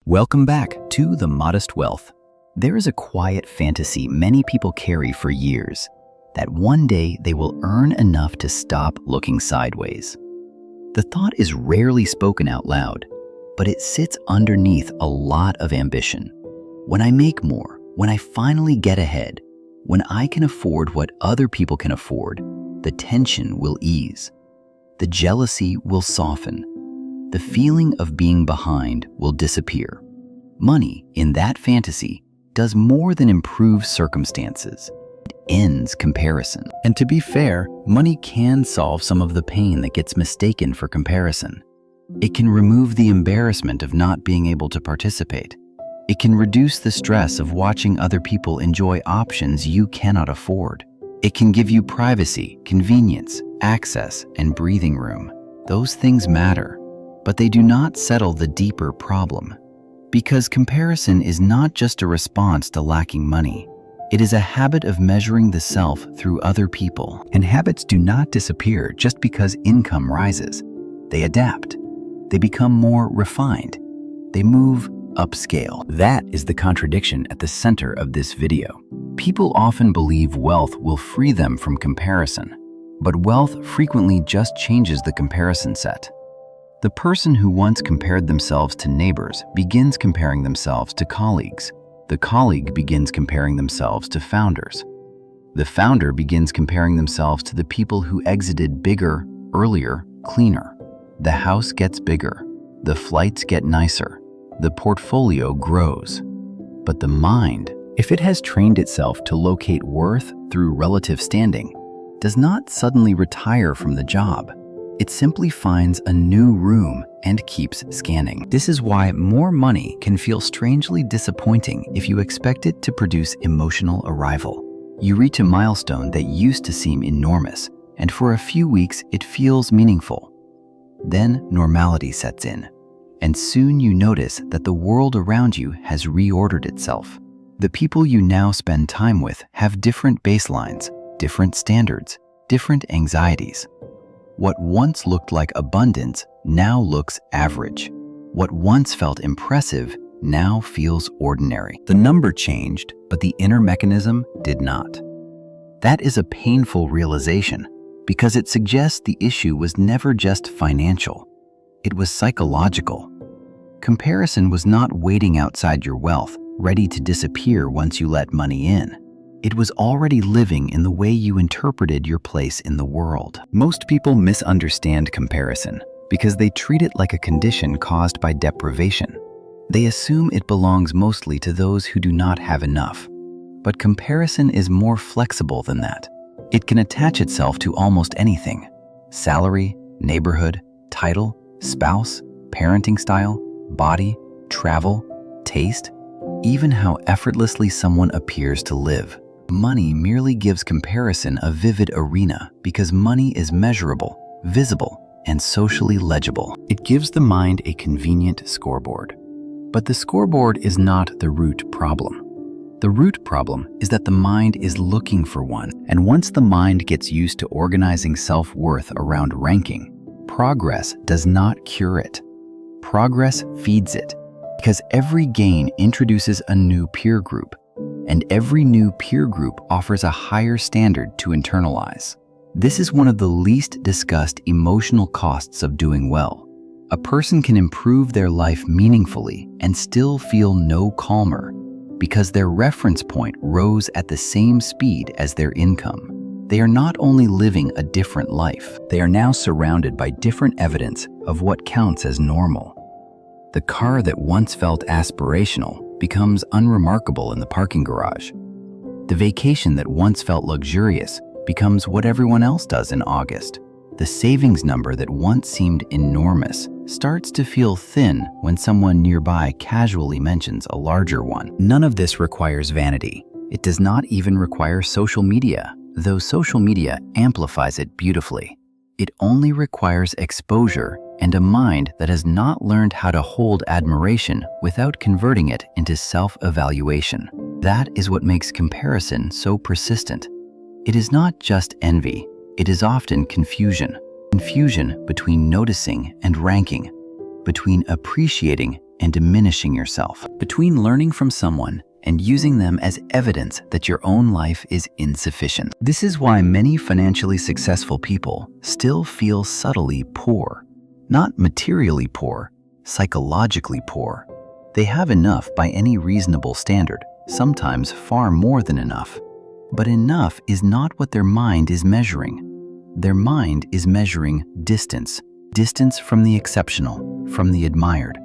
Welcome back to The Modest Wealth. There is a quiet fantasy many people carry for years, that one day they will earn enough to stop looking sideways. The thought is rarely spoken out loud, but it sits underneath a lot of ambition. When I make more, when I finally get ahead, when I can afford what other people can afford, the tension will ease. The jealousy will soften. The feeling of being behind will disappear. Money, in that fantasy, does more than improve circumstances. It ends comparison. And to be fair, money can solve some of the pain that gets mistaken for comparison. It can remove the embarrassment of not being able to participate. It can reduce the stress of watching other people enjoy options you cannot afford. It can give you privacy, convenience, access, and breathing room. Those things matter, but they do not settle the deeper problem. Because comparison is not just a response to lacking money. It is a habit of measuring the self through other people. And habits do not disappear just because income rises. They adapt. They become more refined. They move upscale. That is the contradiction at the center of this video. People often believe wealth will free them from comparison, but wealth frequently just changes the comparison set. The person who once compared themselves to neighbors begins comparing themselves to colleagues. The colleague begins comparing themselves to founders. The founder begins comparing themselves to the people who exited bigger, earlier, cleaner. The house gets bigger. The flights get nicer. The portfolio grows. But the mind, if it has trained itself to locate worth through relative standing, does not suddenly retire from the job. It simply finds a new room and keeps scanning. This is why more money can feel strangely disappointing if you expect it to produce emotional arrival. You reach a milestone that used to seem enormous, and for a few weeks it feels meaningful. Then normality sets in, and soon you notice that the world around you has reordered itself. The people you now spend time with have different baselines, different standards, different anxieties. What once looked like abundance now looks average. What once felt impressive now feels ordinary. The number changed, but the inner mechanism did not. That is a painful realization because it suggests the issue was never just financial. It was psychological. Comparison was not waiting outside your wealth, ready to disappear once you let money in. It was already living in the way you interpreted your place in the world. Most people misunderstand comparison because they treat it like a condition caused by deprivation. They assume it belongs mostly to those who do not have enough. But comparison is more flexible than that. It can attach itself to almost anything: salary, neighborhood, title, spouse, parenting style, body, travel, taste, even how effortlessly someone appears to live. Money merely gives comparison a vivid arena because money is measurable, visible, and socially legible. It gives the mind a convenient scoreboard. But the scoreboard is not the root problem. The root problem is that the mind is looking for one, and once the mind gets used to organizing self-worth around ranking, progress does not cure it. Progress feeds it, because every gain introduces a new peer group, and every new peer group offers a higher standard to internalize. This is one of the least discussed emotional costs of doing well. A person can improve their life meaningfully and still feel no calmer because their reference point rose at the same speed as their income. They are not only living a different life, they are now surrounded by different evidence of what counts as normal. The car that once felt aspirational becomes unremarkable in the parking garage. The vacation that once felt luxurious becomes what everyone else does in August. The savings number that once seemed enormous starts to feel thin when someone nearby casually mentions a larger one. None of this requires vanity. It does not even require social media, though social media amplifies it beautifully. It only requires exposure and a mind that has not learned how to hold admiration without converting it into self-evaluation. That is what makes comparison so persistent. It is not just envy, it is often confusion. Confusion between noticing and ranking, between appreciating and diminishing yourself, between learning from someone and using them as evidence that your own life is insufficient. This is why many financially successful people still feel subtly poor. Not materially poor, psychologically poor. They have enough by any reasonable standard, sometimes far more than enough. But enough is not what their mind is measuring. Their mind is measuring distance. Distance from the exceptional, from the admired,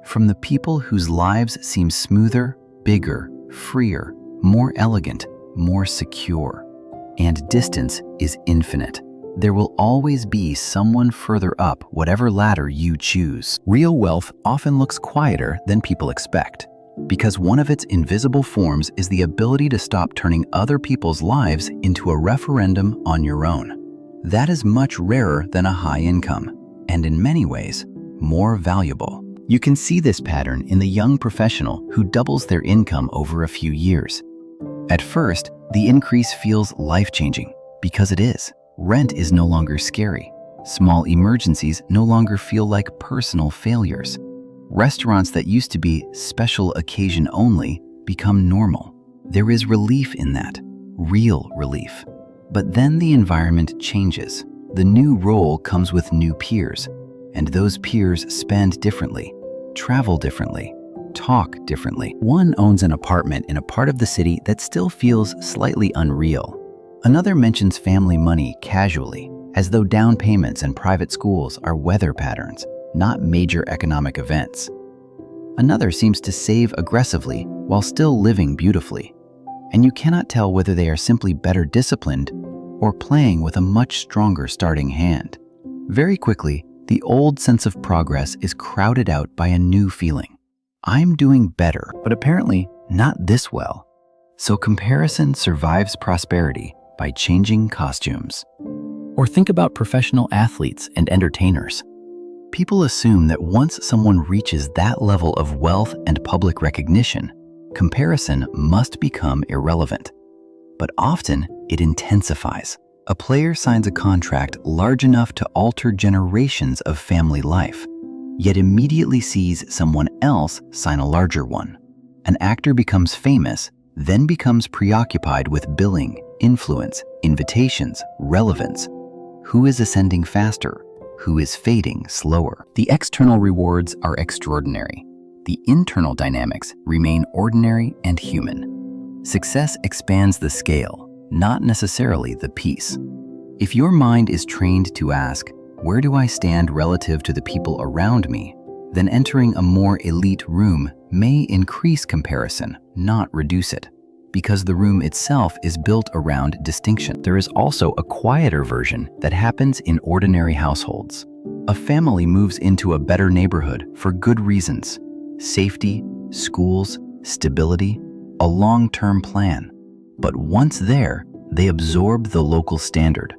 from the people whose lives seem smoother, bigger, freer, more elegant, more secure. And distance is infinite. There will always be someone further up whatever ladder you choose. Real wealth often looks quieter than people expect, because one of its invisible forms is the ability to stop turning other people's lives into a referendum on your own. That is much rarer than a high income, and in many ways, more valuable. You can see this pattern in the young professional who doubles their income over a few years. At first, the increase feels life-changing, because it is. Rent is no longer scary. Small emergencies no longer feel like personal failures. Restaurants that used to be special occasion only become normal. There is relief in that, real relief. But then the environment changes. The new role comes with new peers, and those peers spend differently, travel differently, talk differently. One owns an apartment in a part of the city that still feels slightly unreal. Another mentions family money casually, as though down payments and private schools are weather patterns, not major economic events. Another seems to save aggressively while still living beautifully, and you cannot tell whether they are simply better disciplined or playing with a much stronger starting hand. Very quickly, the old sense of progress is crowded out by a new feeling. I'm doing better, but apparently not this well. So comparison survives prosperity by changing costumes. Or think about professional athletes and entertainers. People assume that once someone reaches that level of wealth and public recognition, comparison must become irrelevant. But often, it intensifies. A player signs a contract large enough to alter generations of family life, yet immediately sees someone else sign a larger one. An actor becomes famous, then becomes preoccupied with billing, influence, invitations, relevance. Who is ascending faster? Who is fading slower? The external rewards are extraordinary. The internal dynamics remain ordinary and human. Success expands the scale, not necessarily the piece. If your mind is trained to ask, where do I stand relative to the people around me? Then entering a more elite room may increase comparison, not reduce it, because the room itself is built around distinction. There is also a quieter version that happens in ordinary households. A family moves into a better neighborhood for good reasons: safety, schools, stability, a long-term plan. But once there, they absorb the local standard.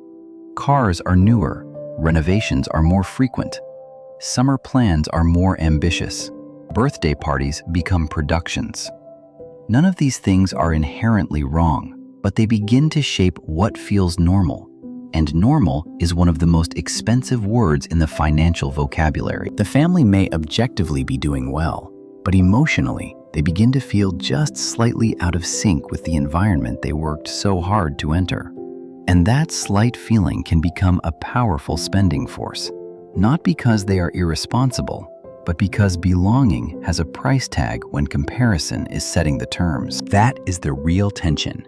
Cars are newer, renovations are more frequent, summer plans are more ambitious, birthday parties become productions. None of these things are inherently wrong, but they begin to shape what feels normal. And normal is one of the most expensive words in the financial vocabulary. The family may objectively be doing well, but emotionally, they begin to feel just slightly out of sync with the environment they worked so hard to enter. And that slight feeling can become a powerful spending force, not because they are irresponsible, but because belonging has a price tag when comparison is setting the terms. That is the real tension.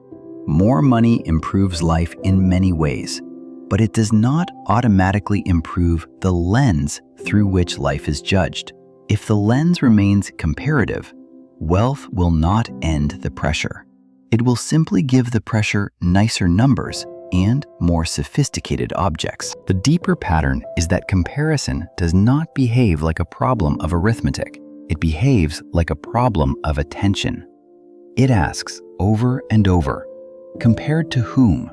More money improves life in many ways, but it does not automatically improve the lens through which life is judged. If the lens remains comparative, wealth will not end the pressure. It will simply give the pressure nicer numbers and more sophisticated objects. The deeper pattern is that comparison does not behave like a problem of arithmetic. It behaves like a problem of attention. It asks over and over, compared to whom?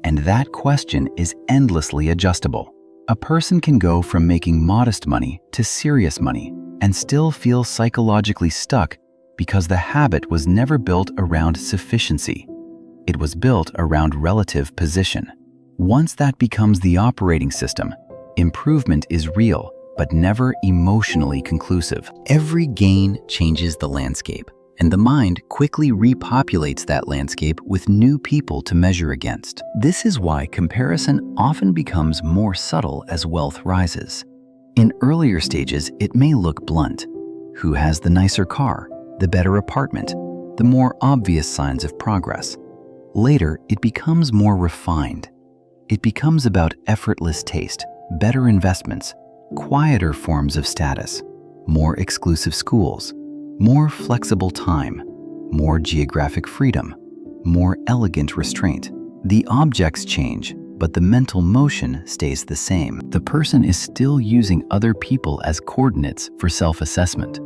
And that question is endlessly adjustable. A person can go from making modest money to serious money and still feel psychologically stuck because the habit was never built around sufficiency. It was built around relative position. Once that becomes the operating system, improvement is real, but never emotionally conclusive. Every gain changes the landscape, and the mind quickly repopulates that landscape with new people to measure against. This is why comparison often becomes more subtle as wealth rises. In earlier stages, it may look blunt. Who has the nicer car, the better apartment, the more obvious signs of progress? Later, it becomes more refined. It becomes about effortless taste, better investments, quieter forms of status, more exclusive schools, more flexible time, more geographic freedom, more elegant restraint. The objects change, but the mental motion stays the same. The person is still using other people as coordinates for self-assessment.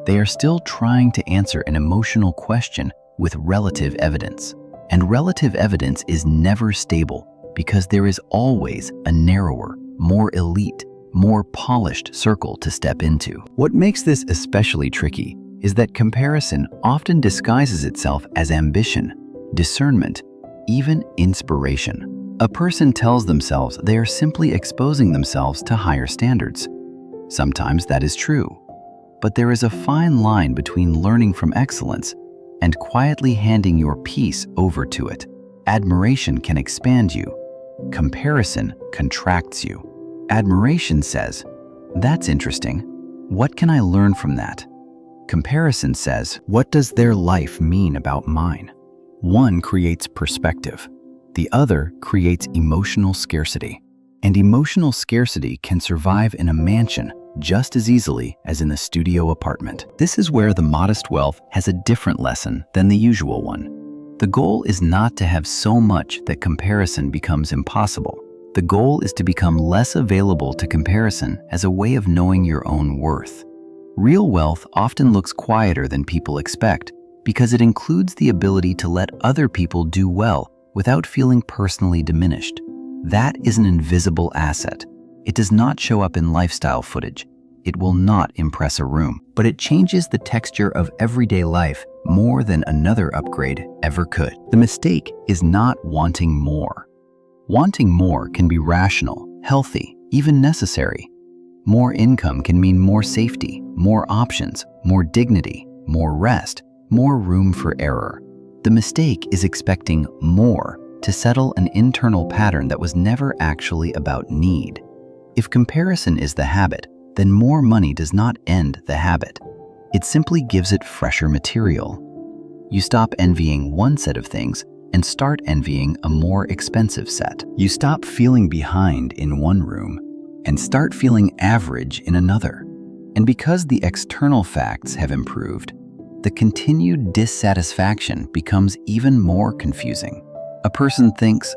They are still trying to answer an emotional question with relative evidence. And relative evidence is never stable because there is always a narrower, more elite, more polished circle to step into. What makes this especially tricky is that comparison often disguises itself as ambition, discernment, even inspiration. A person tells themselves they are simply exposing themselves to higher standards. Sometimes that is true, but there is a fine line between learning from excellence and quietly handing your piece over to it. Admiration can expand you. Comparison contracts you. Admiration says, "That's interesting. What can I learn from that?" Comparison says, "What does their life mean about mine?" One creates perspective. The other creates emotional scarcity. And emotional scarcity can survive in a mansion just as easily as in the studio apartment. This is where the modest wealth has a different lesson than the usual one. The goal is not to have so much that comparison becomes impossible. The goal is to become less available to comparison as a way of knowing your own worth. Real wealth often looks quieter than people expect because it includes the ability to let other people do well without feeling personally diminished. That is an invisible asset. It does not show up in lifestyle footage. It will not impress a room, but it changes the texture of everyday life more than another upgrade ever could. The mistake is not wanting more. Wanting more can be rational, healthy, even necessary. More income can mean more safety, more options, more dignity, more rest, more room for error. The mistake is expecting more to settle an internal pattern that was never actually about need. If comparison is the habit, then more money does not end the habit. It simply gives it fresher material. You stop envying one set of things and start envying a more expensive set. You stop feeling behind in one room and start feeling average in another. And because the external facts have improved, the continued dissatisfaction becomes even more confusing. A person thinks,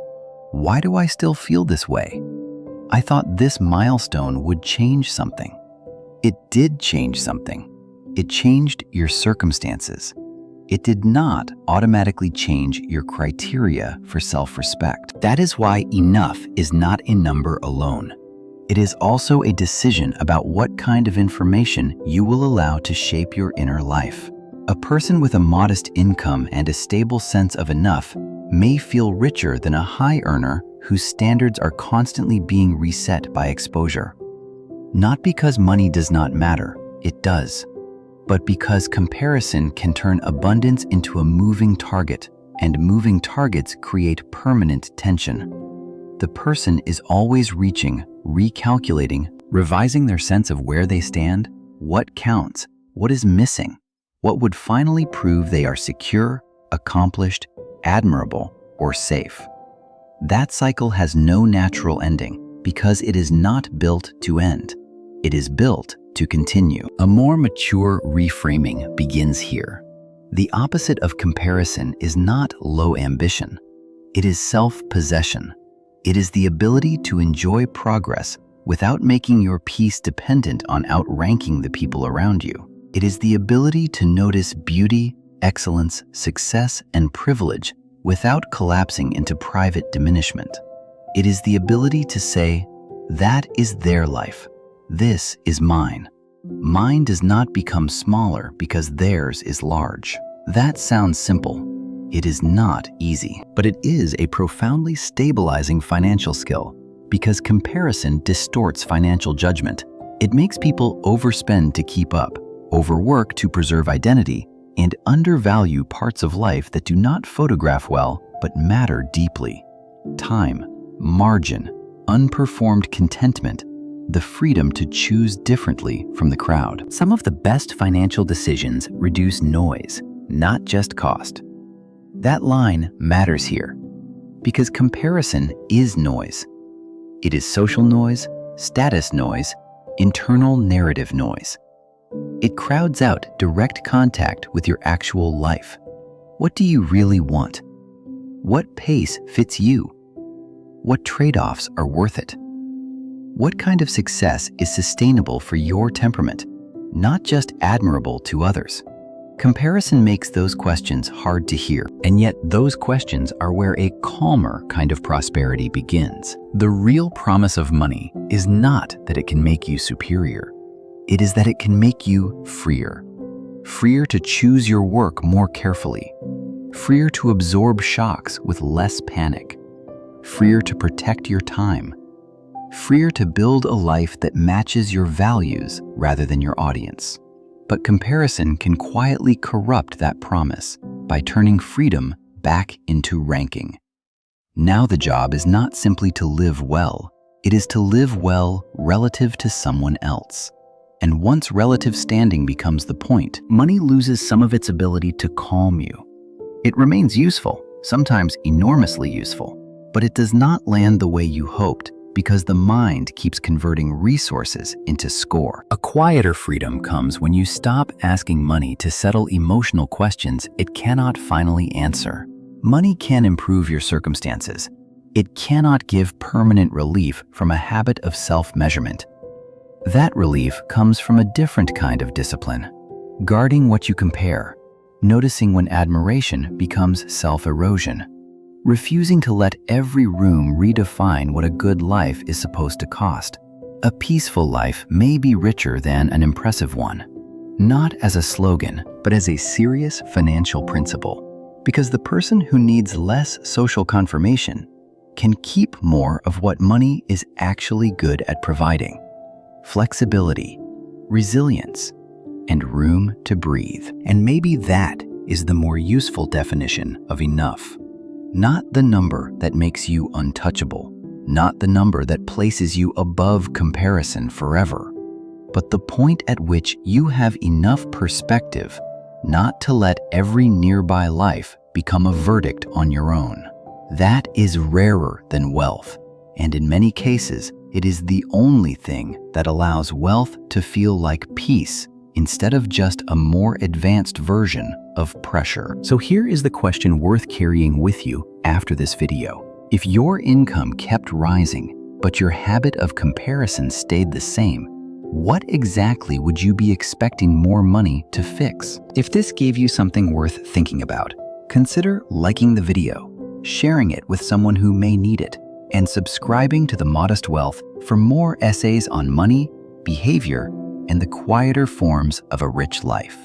"Why do I still feel this way? I thought this milestone would change something." It did change something. It changed your circumstances. It did not automatically change your criteria for self-respect. That is why enough is not a number alone. It is also a decision about what kind of information you will allow to shape your inner life. A person with a modest income and a stable sense of enough may feel richer than a high earner whose standards are constantly being reset by exposure. Not because money does not matter, it does, but because comparison can turn abundance into a moving target, and moving targets create permanent tension. The person is always reaching, recalculating, revising their sense of where they stand, what counts, what is missing, what would finally prove they are secure, accomplished, admirable, or safe. That cycle has no natural ending because it is not built to end. It is built to continue. A more mature reframing begins here. The opposite of comparison is not low ambition. It is self-possession. It is the ability to enjoy progress without making your peace dependent on outranking the people around you. It is the ability to notice beauty, excellence, success, and privilege without collapsing into private diminishment. It is the ability to say, "That is their life. This is mine. Mine does not become smaller because theirs is large." That sounds simple. It is not easy, but it is a profoundly stabilizing financial skill because comparison distorts financial judgment It makes people overspend to keep up, overwork to preserve identity, and undervalue parts of life that do not photograph well but matter deeply. Time, margin, unperformed contentment, the freedom to choose differently from the crowd. Some of the best financial decisions reduce noise, not just cost. That line matters here because comparison is noise. It is social noise, status noise, internal narrative noise. It crowds out direct contact with your actual life. What do you really want? What pace fits you? What trade-offs are worth it? What kind of success is sustainable for your temperament, not just admirable to others? Comparison makes those questions hard to hear, and yet those questions are where a calmer kind of prosperity begins. The real promise of money is not that it can make you superior. It is that it can make you freer. Freer to choose your work more carefully. Freer to absorb shocks with less panic. Freer to protect your time. Freer to build a life that matches your values rather than your audience. But comparison can quietly corrupt that promise by turning freedom back into ranking. Now the job is not simply to live well, it is to live well relative to someone else. And once relative standing becomes the point, money loses some of its ability to calm you. It remains useful, sometimes enormously useful, but it does not land the way you hoped because the mind keeps converting resources into score. A quieter freedom comes when you stop asking money to settle emotional questions it cannot finally answer. Money can improve your circumstances. It cannot give permanent relief from a habit of self-measurement. That relief comes from a different kind of discipline, guarding what you compare, noticing when admiration becomes self-erosion, refusing to let every room redefine what a good life is supposed to cost. A peaceful life may be richer than an impressive one, not as a slogan, but as a serious financial principle. Because the person who needs less social confirmation can keep more of what money is actually good at providing: flexibility, resilience, and room to breathe. And maybe that is the more useful definition of enough. Not the number that makes you untouchable, not the number that places you above comparison forever, but the point at which you have enough perspective not to let every nearby life become a verdict on your own. That is rarer than wealth, and in many cases, it is the only thing that allows wealth to feel like peace instead of just a more advanced version of pressure. So here is the question worth carrying with you after this video. If your income kept rising, but your habit of comparison stayed the same, what exactly would you be expecting more money to fix? If this gave you something worth thinking about, consider liking the video, sharing it with someone who may need it, and subscribing to The Modest Wealth for more essays on money, behavior, and the quieter forms of a rich life.